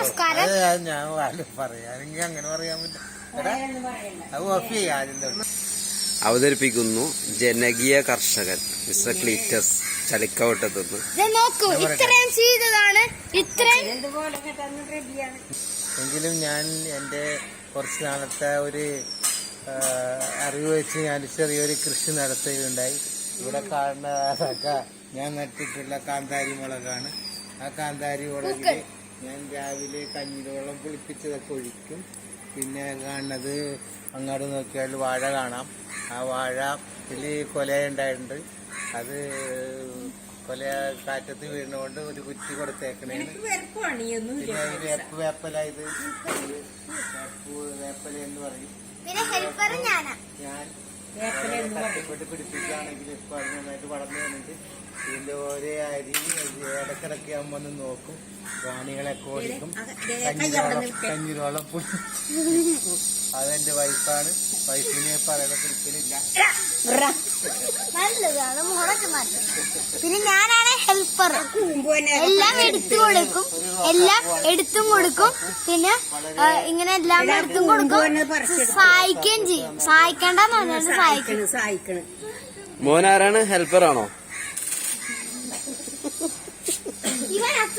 നമസ്കാരം. ഞാൻ പറയാനെങ്കിൽ അങ്ങനെ പറയാൻ പറ്റും. അത് ഓഫ് ചെയ്യാം ആദ്യം തൊട്ട്. അവതരിപ്പിക്കുന്നു ജനകീയ കർഷകൻ മിസ്റ്റർ ക്ലീറ്റസ് ചളിക്കവട്ടത്തുനിന്ന്. നോക്കൂ, ഇത്രയും ചെയ്തതാണ്. ഇത്രയും എങ്കിലും ഞാൻ എൻ്റെ കുറച്ച് നാളത്തെ ഒരു അറിവ് വെച്ച് ഞാൻ ചെറിയൊരു കൃഷി നടത്തുകയുണ്ടായി. ഇവിടെ കാണുന്ന അതൊക്കെ ഞാൻ നട്ടിട്ടുള്ള കാന്താരി മുളകാണ്. ആ കാന്താരി മുളകിൽ ഞാൻ രാവിലെ കഞ്ഞിവെള്ളം പുളിപ്പിച്ചതൊക്കെ ഒഴിക്കും. പിന്നെ കാണുന്നത് അങ്ങോട്ട് നോക്കിയാൽ വാഴ കാണാം. ആ വാഴയിൽ കൊല ഉണ്ടായിട്ടുണ്ട്. അത് കൊല കാറ്റത്ത് വീണുകൊണ്ട് ഒരു കുറ്റി കൊടുത്തേക്കണേന്. പിന്നെ വേപ്പല, ഇത് വേപ്പല എന്ന് പറയും. ഞാൻ തട്ടിപ്പെട്ട് പിടിപ്പിക്കുകയാണെങ്കിൽ ഇപ്പൊ അത് നന്നായിട്ട് വളർന്നു വന്നിട്ട് ഇതിന്റെ ഓരോ അരി ഇടക്കിടക്ക് ഞാൻ വന്ന് നോക്കും. പ്രാണികളൊക്കെ ഓടിക്കും. കഞ്ഞിരോളം അതെന്റെ വൈഫാണ്. വൈഫിനെ പറയുന്ന പിടിക്കലില്ല. നല്ലതാണ് മുളക് മാറ്റം. പിന്നെ ഞാനാണ് ഹെൽപ്പർ. എല്ലാം എടുത്തു കൊടുക്കും, എല്ലാം എടുത്തും കൊടുക്കും. പിന്നെ ഇങ്ങനെ എല്ലാം എടുത്തും കൊടുക്കും. സഹായിക്കുകയും ചെയ്യും. സഹായിക്കേണ്ടെന്ന് പറഞ്ഞാൽ സഹായിക്കണം. മോനാരാണ്? ഹെൽപ്പറാണോ?